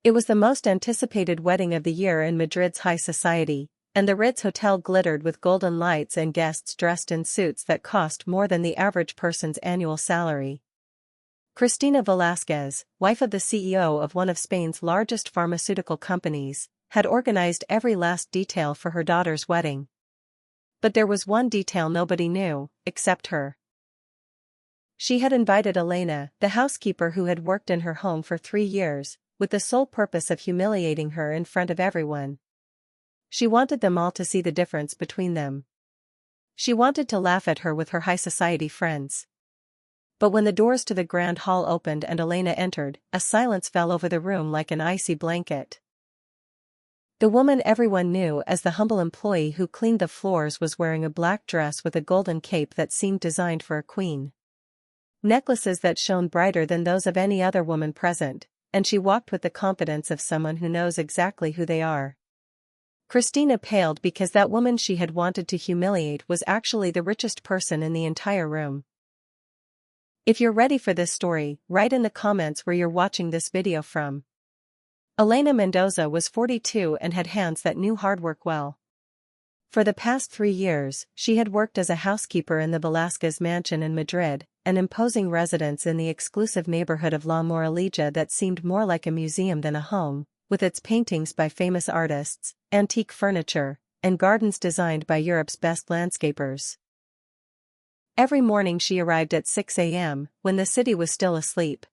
It was the most anticipated wedding of the year in Madrid's high society, and the Ritz Hotel glittered with golden lights and guests dressed in suits that cost more than the average person's annual salary. Cristina Velázquez, wife of the CEO of one of Spain's largest pharmaceutical companies, had organized every last detail for her daughter's wedding. But there was one detail nobody knew, except her. She had invited Elena, the housekeeper who had worked in her home for 3 years, with the sole purpose of humiliating her in front of everyone. She wanted them all to see the difference between them. She wanted to laugh at her with her high society friends. But when the doors to the grand hall opened and Elena entered, a silence fell over the room like an icy blanket. The woman everyone knew as the humble employee who cleaned the floors was wearing a black dress with a golden cape that seemed designed for a queen. Necklaces that shone brighter than those of any other woman present, and she walked with the confidence of someone who knows exactly who they are. Cristina paled because that woman she had wanted to humiliate was actually the richest person in the entire room. If you're ready for this story, write in the comments where you're watching this video from. Elena Mendoza was 42 and had hands that knew hard work well. For the past 3 years, she had worked as a housekeeper in the Velázquez mansion in Madrid, an imposing residence in the exclusive neighborhood of La Moraleja that seemed more like a museum than a home, with its paintings by famous artists, antique furniture, and gardens designed by Europe's best landscapers. Every morning she arrived at 6 a.m., when the city was still asleep.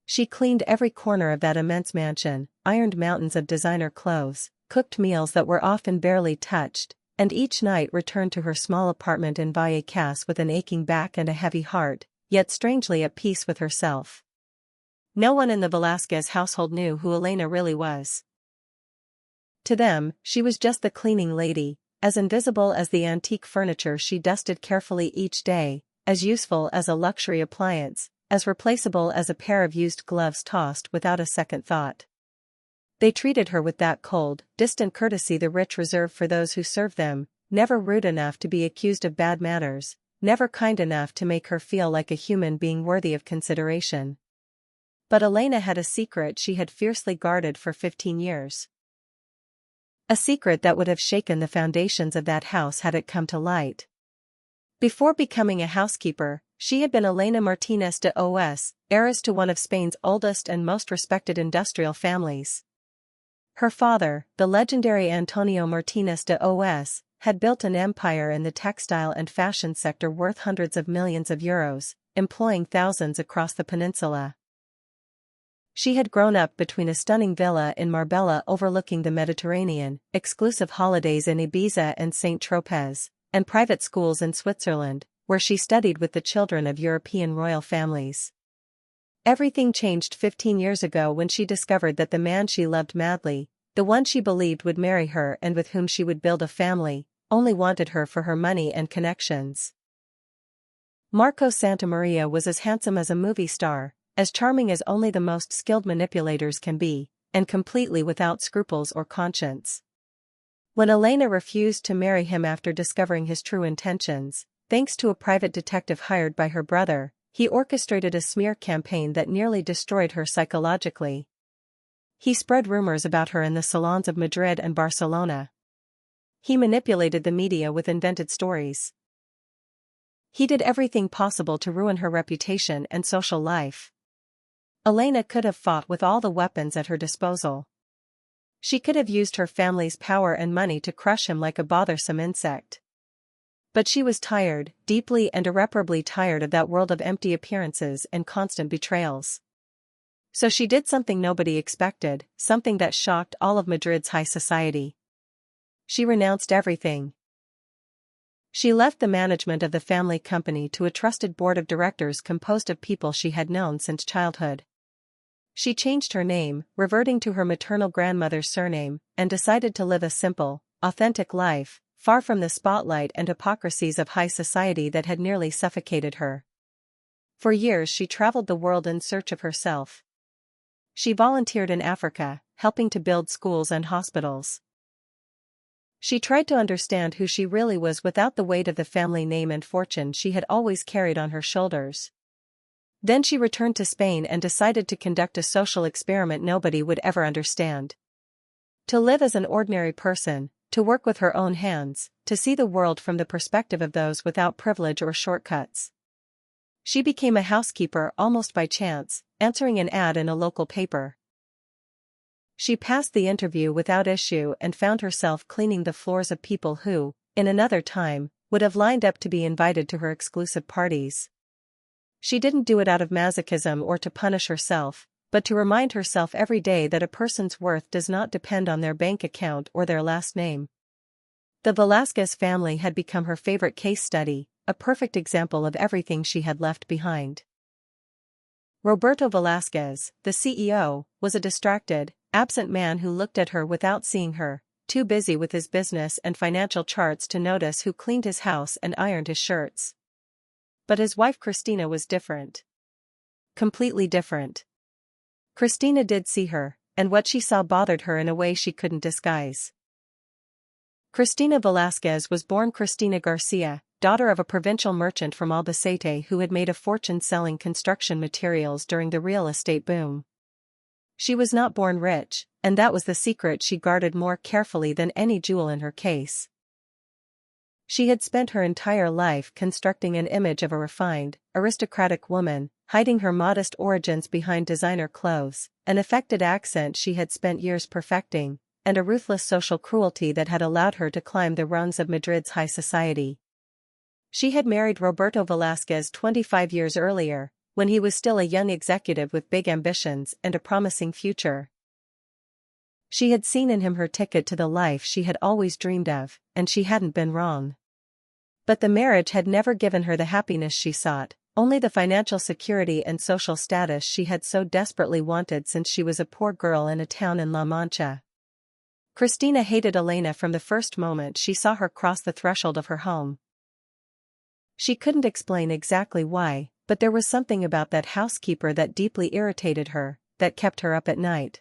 She cleaned every corner of that immense mansion, ironed mountains of designer clothes, cooked meals that were often barely touched, and each night returned to her small apartment in Vallecas with an aching back and a heavy heart, yet strangely at peace with herself. No one in the Velázquez household knew who Elena really was. To them, she was just the cleaning lady, as invisible as the antique furniture she dusted carefully each day, as useful as a luxury appliance, as replaceable as a pair of used gloves tossed without a second thought. They treated her with that cold, distant courtesy the rich reserve for those who serve them, never rude enough to be accused of bad manners, never kind enough to make her feel like a human being worthy of consideration. But Elena had a secret she had fiercely guarded for 15 years. A secret that would have shaken the foundations of that house had it come to light. Before becoming a housekeeper, she had been Elena Martínez de Os, heiress to one of Spain's oldest and most respected industrial families. Her father, the legendary Antonio Martínez de Os, had built an empire in the textile and fashion sector worth hundreds of millions of euros, employing thousands across the peninsula. She had grown up between a stunning villa in Marbella overlooking the Mediterranean, exclusive holidays in Ibiza and Saint-Tropez, and private schools in Switzerland, where she studied with the children of European royal families. Everything changed 15 years ago when she discovered that the man she loved madly, the one she believed would marry her and with whom she would build a family, only wanted her for her money and connections. Marco Santamaria was as handsome as a movie star, as charming as only the most skilled manipulators can be, and completely without scruples or conscience. When Elena refused to marry him after discovering his true intentions, thanks to a private detective hired by her brother, he orchestrated a smear campaign that nearly destroyed her psychologically. He spread rumors about her in the salons of Madrid and Barcelona. He manipulated the media with invented stories. He did everything possible to ruin her reputation and social life. Elena could have fought with all the weapons at her disposal. She could have used her family's power and money to crush him like a bothersome insect. But she was tired, deeply and irreparably tired of that world of empty appearances and constant betrayals. So she did something nobody expected, something that shocked all of Madrid's high society. She renounced everything. She left the management of the family company to a trusted board of directors composed of people she had known since childhood. She changed her name, reverting to her maternal grandmother's surname, and decided to live a simple, authentic life, far from the spotlight and hypocrisies of high society that had nearly suffocated her. For years she traveled the world in search of herself. She volunteered in Africa, helping to build schools and hospitals. She tried to understand who she really was without the weight of the family name and fortune she had always carried on her shoulders. Then she returned to Spain and decided to conduct a social experiment nobody would ever understand. To live as an ordinary person, to work with her own hands, to see the world from the perspective of those without privilege or shortcuts. She became a housekeeper almost by chance, answering an ad in a local paper. She passed the interview without issue and found herself cleaning the floors of people who, in another time, would have lined up to be invited to her exclusive parties. She didn't do it out of masochism or to punish herself, but to remind herself every day that a person's worth does not depend on their bank account or their last name. The Velázquez family had become her favorite case study, a perfect example of everything she had left behind. Roberto Velázquez, the CEO, was a distracted, absent man who looked at her without seeing her, too busy with his business and financial charts to notice who cleaned his house and ironed his shirts. But his wife Cristina was different. Completely different. Cristina did see her, and what she saw bothered her in a way she couldn't disguise. Cristina Velázquez was born Cristina Garcia, daughter of a provincial merchant from Albacete who had made a fortune selling construction materials during the real estate boom. She was not born rich, and that was the secret she guarded more carefully than any jewel in her case. She had spent her entire life constructing an image of a refined, aristocratic woman, hiding her modest origins behind designer clothes, an affected accent she had spent years perfecting, and a ruthless social cruelty that had allowed her to climb the rungs of Madrid's high society. She had married Roberto Velázquez 25 years earlier, when he was still a young executive with big ambitions and a promising future. She had seen in him her ticket to the life she had always dreamed of, and she hadn't been wrong. But the marriage had never given her the happiness she sought, only the financial security and social status she had so desperately wanted since she was a poor girl in a town in La Mancha. Cristina hated Elena from the first moment she saw her cross the threshold of her home. She couldn't explain exactly why, but there was something about that housekeeper that deeply irritated her, that kept her up at night.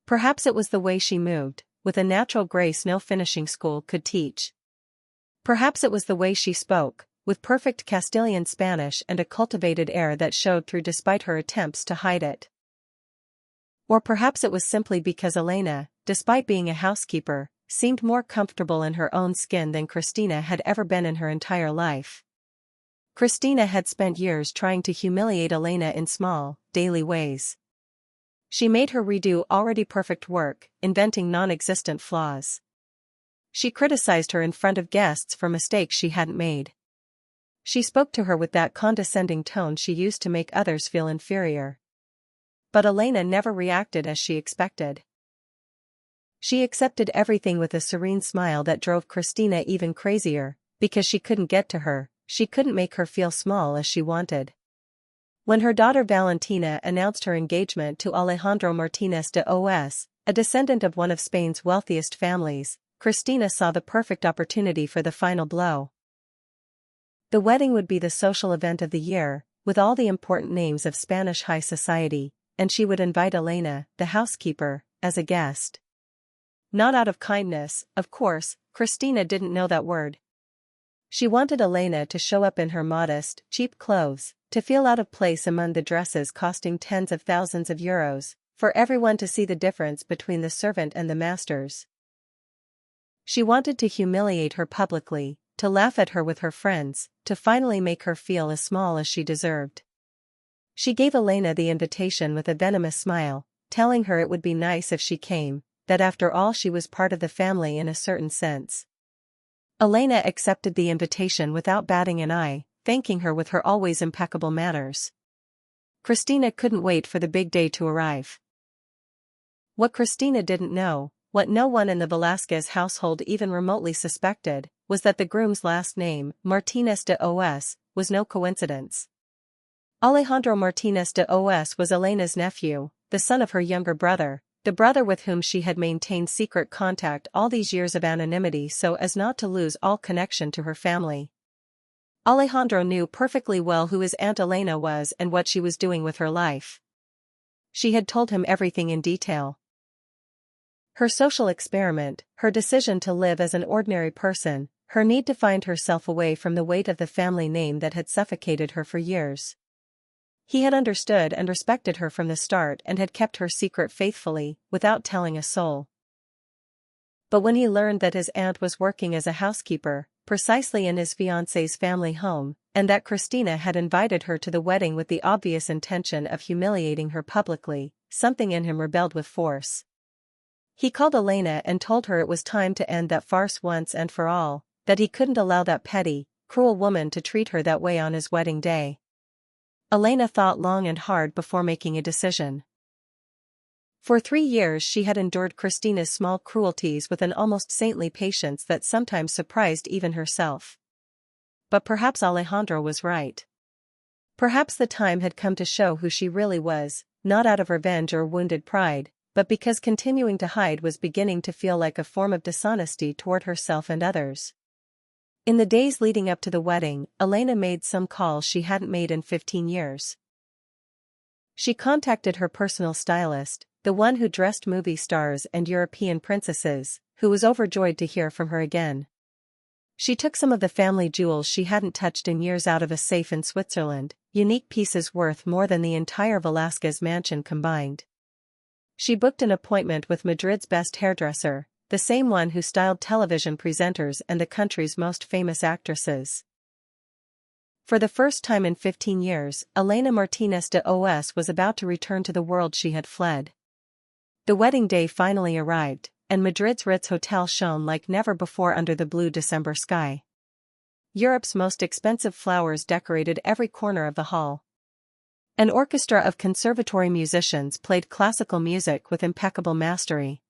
Perhaps it was the way she moved, with a natural grace no finishing school could teach. Perhaps it was the way she spoke, with perfect Castilian Spanish and a cultivated air that showed through despite her attempts to hide it. Or perhaps it was simply because Elena, despite being a housekeeper, seemed more comfortable in her own skin than Cristina had ever been in her entire life. Cristina had spent years trying to humiliate Elena in small, daily ways. She made her redo already perfect work, inventing non-existent flaws. She criticized her in front of guests for mistakes she hadn't made. She spoke to her with that condescending tone she used to make others feel inferior. But Elena never reacted as she expected. She accepted everything with a serene smile that drove Cristina even crazier, because she couldn't get to her, she couldn't make her feel small as she wanted. When her daughter Valentina announced her engagement to Alejandro Martínez de Os, a descendant of one of Spain's wealthiest families, Cristina saw the perfect opportunity for the final blow. The wedding would be the social event of the year, with all the important names of Spanish high society, and she would invite Elena, the housekeeper, as a guest. Not out of kindness, of course, Cristina didn't know that word. She wanted Elena to show up in her modest, cheap clothes, to feel out of place among the dresses costing tens of thousands of euros, for everyone to see the difference between the servant and the masters. She wanted to humiliate her publicly, to laugh at her with her friends, to finally make her feel as small as she deserved. She gave Elena the invitation with a venomous smile, telling her it would be nice if she came, that after all she was part of the family in a certain sense. Elena accepted the invitation without batting an eye, thanking her with her always impeccable manners. Cristina couldn't wait for the big day to arrive. What Cristina didn't know, what no one in the Velázquez household even remotely suspected, was that the groom's last name, Martínez de Os, was no coincidence. Alejandro Martínez de Os was Elena's nephew, the son of her younger brother, the brother with whom she had maintained secret contact all these years of anonymity so as not to lose all connection to her family. Alejandro knew perfectly well who his Aunt Elena was and what she was doing with her life. She had told him everything in detail. Her social experiment, her decision to live as an ordinary person, her need to find herself away from the weight of the family name that had suffocated her for years. He had understood and respected her from the start and had kept her secret faithfully, without telling a soul. But when he learned that his aunt was working as a housekeeper, precisely in his fiancée's family home, and that Christina had invited her to the wedding with the obvious intention of humiliating her publicly, something in him rebelled with force. He called Elena and told her it was time to end that farce once and for all, that he couldn't allow that petty, cruel woman to treat her that way on his wedding day. Elena thought long and hard before making a decision. For 3 years she had endured Christina's small cruelties with an almost saintly patience that sometimes surprised even herself. But perhaps Alejandro was right. Perhaps the time had come to show who she really was, not out of revenge or wounded pride, but because continuing to hide was beginning to feel like a form of dishonesty toward herself and others. In the days leading up to the wedding, Elena made some calls she hadn't made in 15 years. She contacted her personal stylist, the one who dressed movie stars and European princesses, who was overjoyed to hear from her again. She took some of the family jewels she hadn't touched in years out of a safe in Switzerland, unique pieces worth more than the entire Velázquez mansion combined. She booked an appointment with Madrid's best hairdresser, the same one who styled television presenters and the country's most famous actresses. For the first time in 15 years, Elena Martínez de Os was about to return to the world she had fled. The wedding day finally arrived, and Madrid's Ritz Hotel shone like never before under the blue December sky. Europe's most expensive flowers decorated every corner of the hall. An orchestra of conservatory musicians played classical music with impeccable mastery.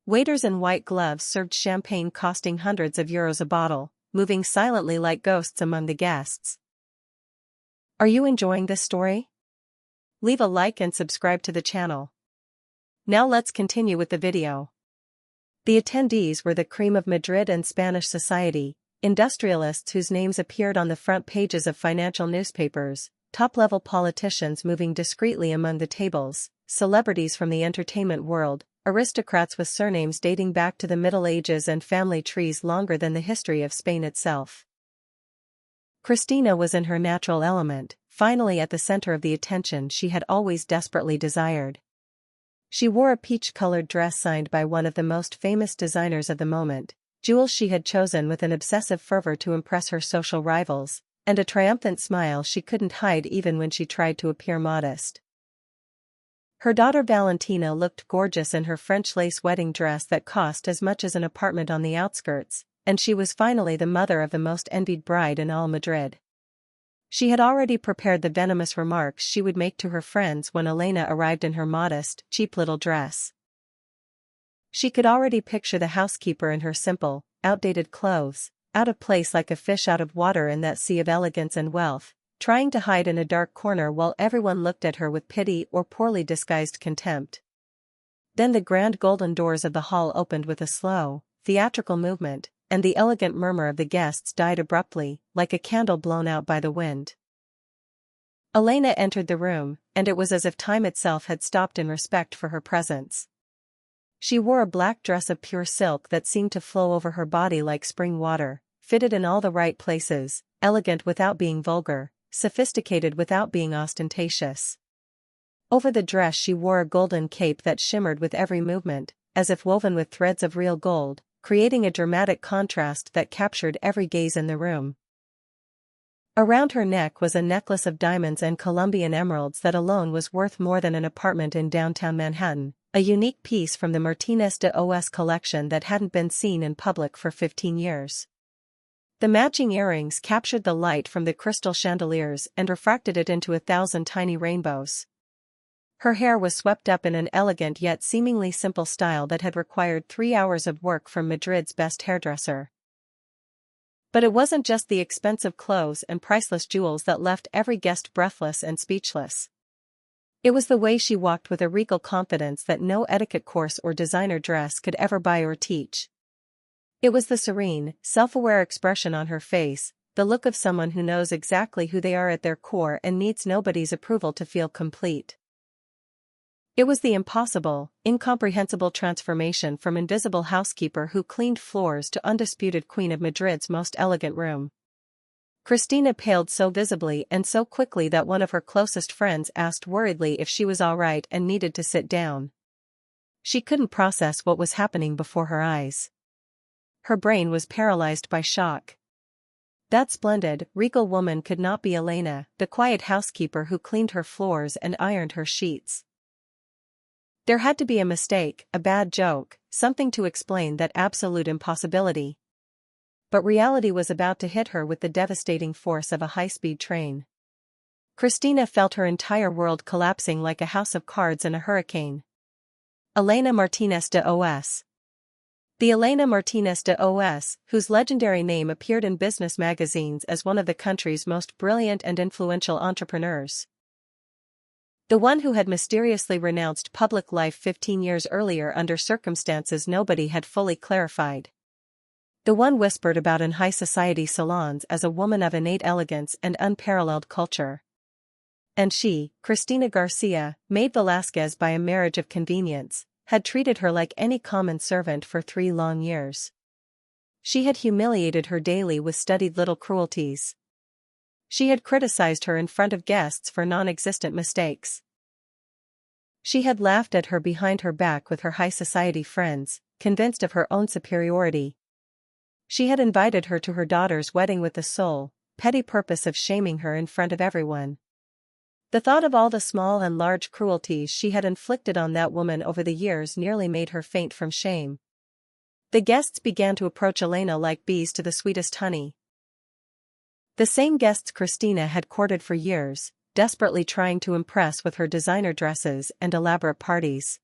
Waiters in white gloves served champagne costing hundreds of euros a bottle, moving silently like ghosts among the guests. Are you enjoying this story? Leave a like and subscribe to the channel. Now let's continue with the video. The attendees were the cream of Madrid and Spanish society, industrialists whose names appeared on the front pages of financial newspapers, top-level politicians moving discreetly among the tables, celebrities from the entertainment world, aristocrats with surnames dating back to the Middle Ages and family trees longer than the history of Spain itself. Christina was in her natural element, finally at the center of the attention she had always desperately desired. She wore a peach-colored dress signed by one of the most famous designers of the moment, jewels she had chosen with an obsessive fervor to impress her social rivals, and a triumphant smile she couldn't hide even when she tried to appear modest. Her daughter Valentina looked gorgeous in her French lace wedding dress that cost as much as an apartment on the outskirts, and she was finally the mother of the most envied bride in all Madrid. She had already prepared the venomous remarks she would make to her friends when Elena arrived in her modest, cheap little dress. She could already picture the housekeeper in her simple, outdated clothes, out of place like a fish out of water in that sea of elegance and wealth, trying to hide in a dark corner while everyone looked at her with pity or poorly disguised contempt. Then the grand golden doors of the hall opened with a slow, theatrical movement, and the elegant murmur of the guests died abruptly, like a candle blown out by the wind. Elena entered the room, and it was as if time itself had stopped in respect for her presence. She wore a black dress of pure silk that seemed to flow over her body like spring water, fitted in all the right places, elegant without being vulgar, sophisticated without being ostentatious. Over the dress she wore a golden cape that shimmered with every movement, as if woven with threads of real gold, creating a dramatic contrast that captured every gaze in the room. Around her neck was a necklace of diamonds and Colombian emeralds that alone was worth more than an apartment in downtown Manhattan, a unique piece from the Martínez de Os collection that hadn't been seen in public for 15 years. The matching earrings captured the light from the crystal chandeliers and refracted it into 1,000 tiny rainbows. Her hair was swept up in an elegant yet seemingly simple style that had required 3 hours of work from Madrid's best hairdresser. But it wasn't just the expensive clothes and priceless jewels that left every guest breathless and speechless. It was the way she walked with a regal confidence that no etiquette course or designer dress could ever buy or teach. It was the serene, self-aware expression on her face, the look of someone who knows exactly who they are at their core and needs nobody's approval to feel complete. It was the impossible, incomprehensible transformation from invisible housekeeper who cleaned floors to undisputed queen of Madrid's most elegant room. Christina paled so visibly and so quickly that one of her closest friends asked worriedly if she was all right and needed to sit down. She couldn't process what was happening before her eyes. Her brain was paralyzed by shock. That splendid, regal woman could not be Elena, the quiet housekeeper who cleaned her floors and ironed her sheets. There had to be a mistake, a bad joke, something to explain that absolute impossibility. But reality was about to hit her with the devastating force of a high-speed train. Christina felt her entire world collapsing like a house of cards in a hurricane. Elena Martinez de Os. The Elena Martinez de Os, whose legendary name appeared in business magazines as one of the country's most brilliant and influential entrepreneurs. The one who had mysteriously renounced public life 15 years earlier under circumstances nobody had fully clarified. The one whispered about in high society salons as a woman of innate elegance and unparalleled culture. And she, Cristina Garcia, maid Velázquez by a marriage of convenience, had treated her like any common servant for 3 long years. She had humiliated her daily with studied little cruelties. She had criticized her in front of guests for non-existent mistakes. She had laughed at her behind her back with her high society friends, convinced of her own superiority. She had invited her to her daughter's wedding with the sole, petty purpose of shaming her in front of everyone. The thought of all the small and large cruelties she had inflicted on that woman over the years nearly made her faint from shame. The guests began to approach Elena like bees to the sweetest honey. The same guests Christina had courted for years, desperately trying to impress with her designer dresses and elaborate parties.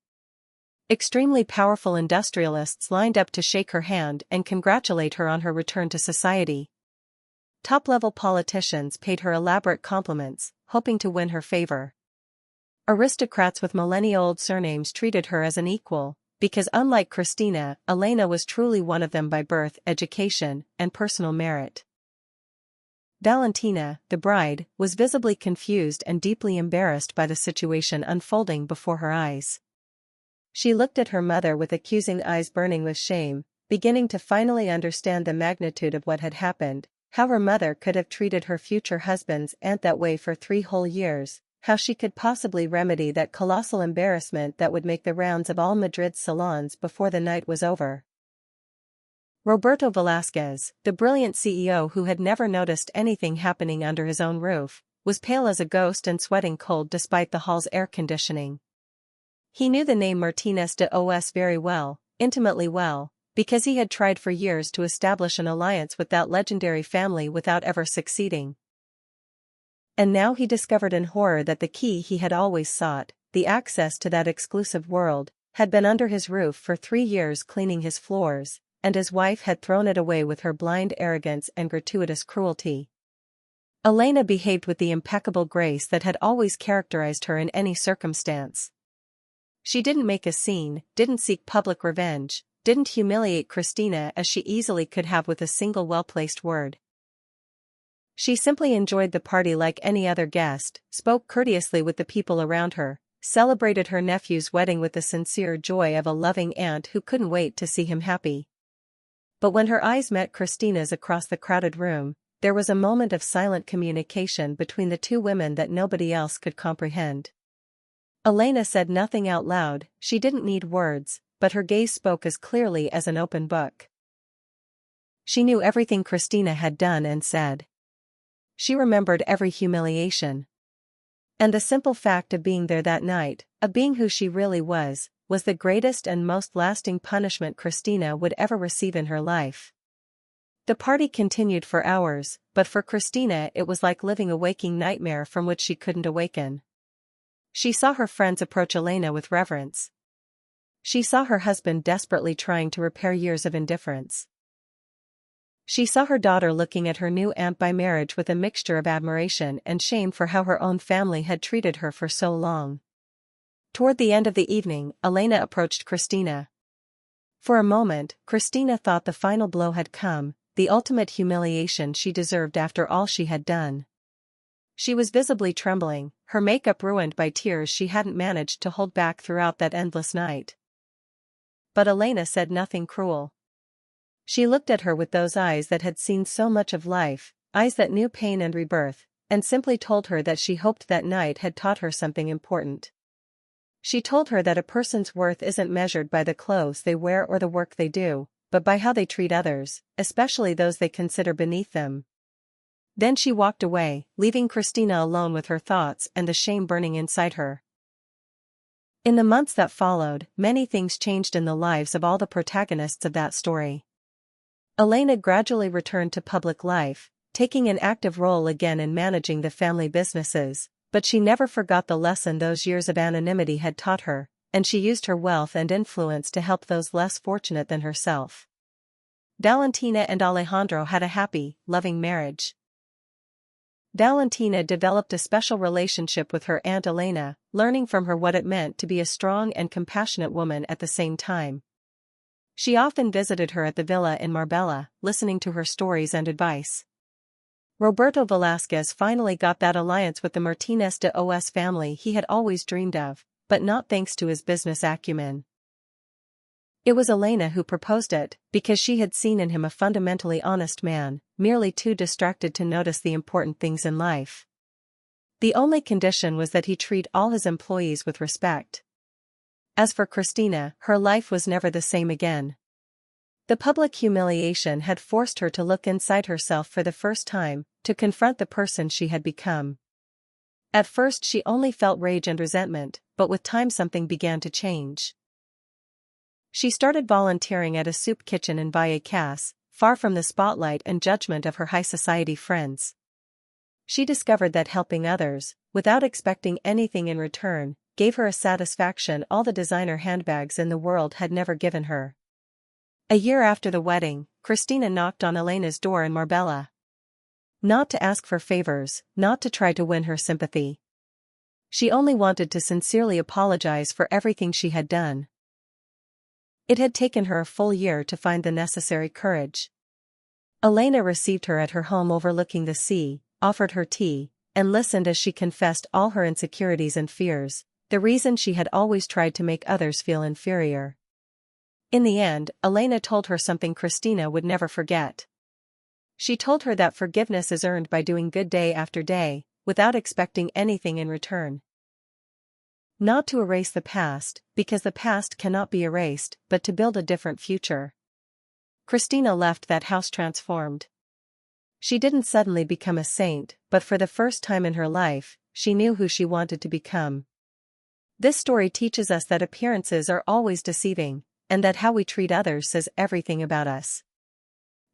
Extremely powerful industrialists lined up to shake her hand and congratulate her on her return to society. Top-level politicians paid her elaborate compliments, hoping to win her favor. Aristocrats with millennia-old surnames treated her as an equal, because unlike Christina, Elena was truly one of them by birth, education, and personal merit. Valentina, the bride, was visibly confused and deeply embarrassed by the situation unfolding before her eyes. She looked at her mother with accusing eyes burning with shame, beginning to finally understand the magnitude of what had happened, how her mother could have treated her future husband's aunt that way for 3 whole years, how she could possibly remedy that colossal embarrassment that would make the rounds of all Madrid's salons before the night was over. Roberto Velázquez, the brilliant CEO who had never noticed anything happening under his own roof, was pale as a ghost and sweating cold despite the hall's air conditioning. He knew the name Martinez de Os very well, intimately well, because he had tried for years to establish an alliance with that legendary family without ever succeeding. And now he discovered in horror that the key he had always sought, the access to that exclusive world, had been under his roof for 3 years cleaning his floors, and his wife had thrown it away with her blind arrogance and gratuitous cruelty. Elena behaved with the impeccable grace that had always characterized her in any circumstance. She didn't make a scene, didn't seek public revenge, didn't humiliate Christina as she easily could have with a single well-placed word. She simply enjoyed the party like any other guest, spoke courteously with the people around her, celebrated her nephew's wedding with the sincere joy of a loving aunt who couldn't wait to see him happy. But when her eyes met Christina's across the crowded room, there was a moment of silent communication between the 2 women that nobody else could comprehend. Elena said nothing out loud, she didn't need words, but her gaze spoke as clearly as an open book. She knew everything Christina had done and said. She remembered every humiliation. And the simple fact of being there that night, of being who she really was the greatest and most lasting punishment Christina would ever receive in her life. The party continued for hours, but for Christina it was like living a waking nightmare from which she couldn't awaken. She saw her friends approach Elena with reverence. She saw her husband desperately trying to repair years of indifference. She saw her daughter looking at her new aunt by marriage with a mixture of admiration and shame for how her own family had treated her for so long. Toward the end of the evening, Elena approached Christina. For a moment, Christina thought the final blow had come, the ultimate humiliation she deserved after all she had done. She was visibly trembling, her makeup ruined by tears she hadn't managed to hold back throughout that endless night. But Elena said nothing cruel. She looked at her with those eyes that had seen so much of life, eyes that knew pain and rebirth, and simply told her that she hoped that night had taught her something important. She told her that a person's worth isn't measured by the clothes they wear or the work they do, but by how they treat others, especially those they consider beneath them. Then she walked away, leaving Christina alone with her thoughts and the shame burning inside her. In the months that followed, many things changed in the lives of all the protagonists of that story. Elena gradually returned to public life, taking an active role again in managing the family businesses, but she never forgot the lesson those years of anonymity had taught her, and she used her wealth and influence to help those less fortunate than herself. Valentina and Alejandro had a happy, loving marriage. Valentina developed a special relationship with her Aunt Elena, learning from her what it meant to be a strong and compassionate woman at the same time. She often visited her at the villa in Marbella, listening to her stories and advice. Roberto Velázquez finally got that alliance with the Martínez de Os family he had always dreamed of, but not thanks to his business acumen. It was Elena who proposed it, because she had seen in him a fundamentally honest man, merely too distracted to notice the important things in life. The only condition was that he treat all his employees with respect. As for Christina, her life was never the same again. The public humiliation had forced her to look inside herself for the first time, to confront the person she had become. At first she only felt rage and resentment, but with time something began to change. She started volunteering at a soup kitchen in Vallecas, far from the spotlight and judgment of her high society friends. She discovered that helping others, without expecting anything in return, gave her a satisfaction all the designer handbags in the world had never given her. A year after the wedding, Christina knocked on Elena's door in Marbella. Not to ask for favors, not to try to win her sympathy. She only wanted to sincerely apologize for everything she had done. It had taken her a full year to find the necessary courage. Elena received her at her home overlooking the sea, offered her tea, and listened as she confessed all her insecurities and fears, the reason she had always tried to make others feel inferior. In the end, Elena told her something Christina would never forget. She told her that forgiveness is earned by doing good day after day, without expecting anything in return. Not to erase the past, because the past cannot be erased, but to build a different future. Christina left that house transformed. She didn't suddenly become a saint, but for the first time in her life, she knew who she wanted to become. This story teaches us that appearances are always deceiving, and that how we treat others says everything about us.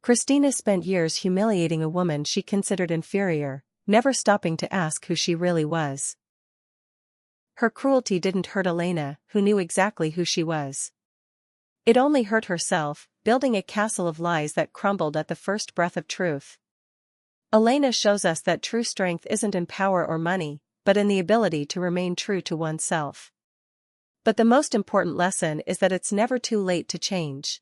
Christina spent years humiliating a woman she considered inferior, never stopping to ask who she really was. Her cruelty didn't hurt Elena, who knew exactly who she was. It only hurt herself, building a castle of lies that crumbled at the first breath of truth. Elena shows us that true strength isn't in power or money, but in the ability to remain true to oneself. But the most important lesson is that it's never too late to change.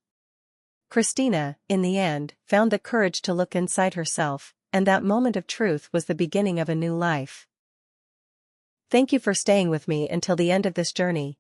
Christina, in the end, found the courage to look inside herself, and that moment of truth was the beginning of a new life. Thank you for staying with me until the end of this journey.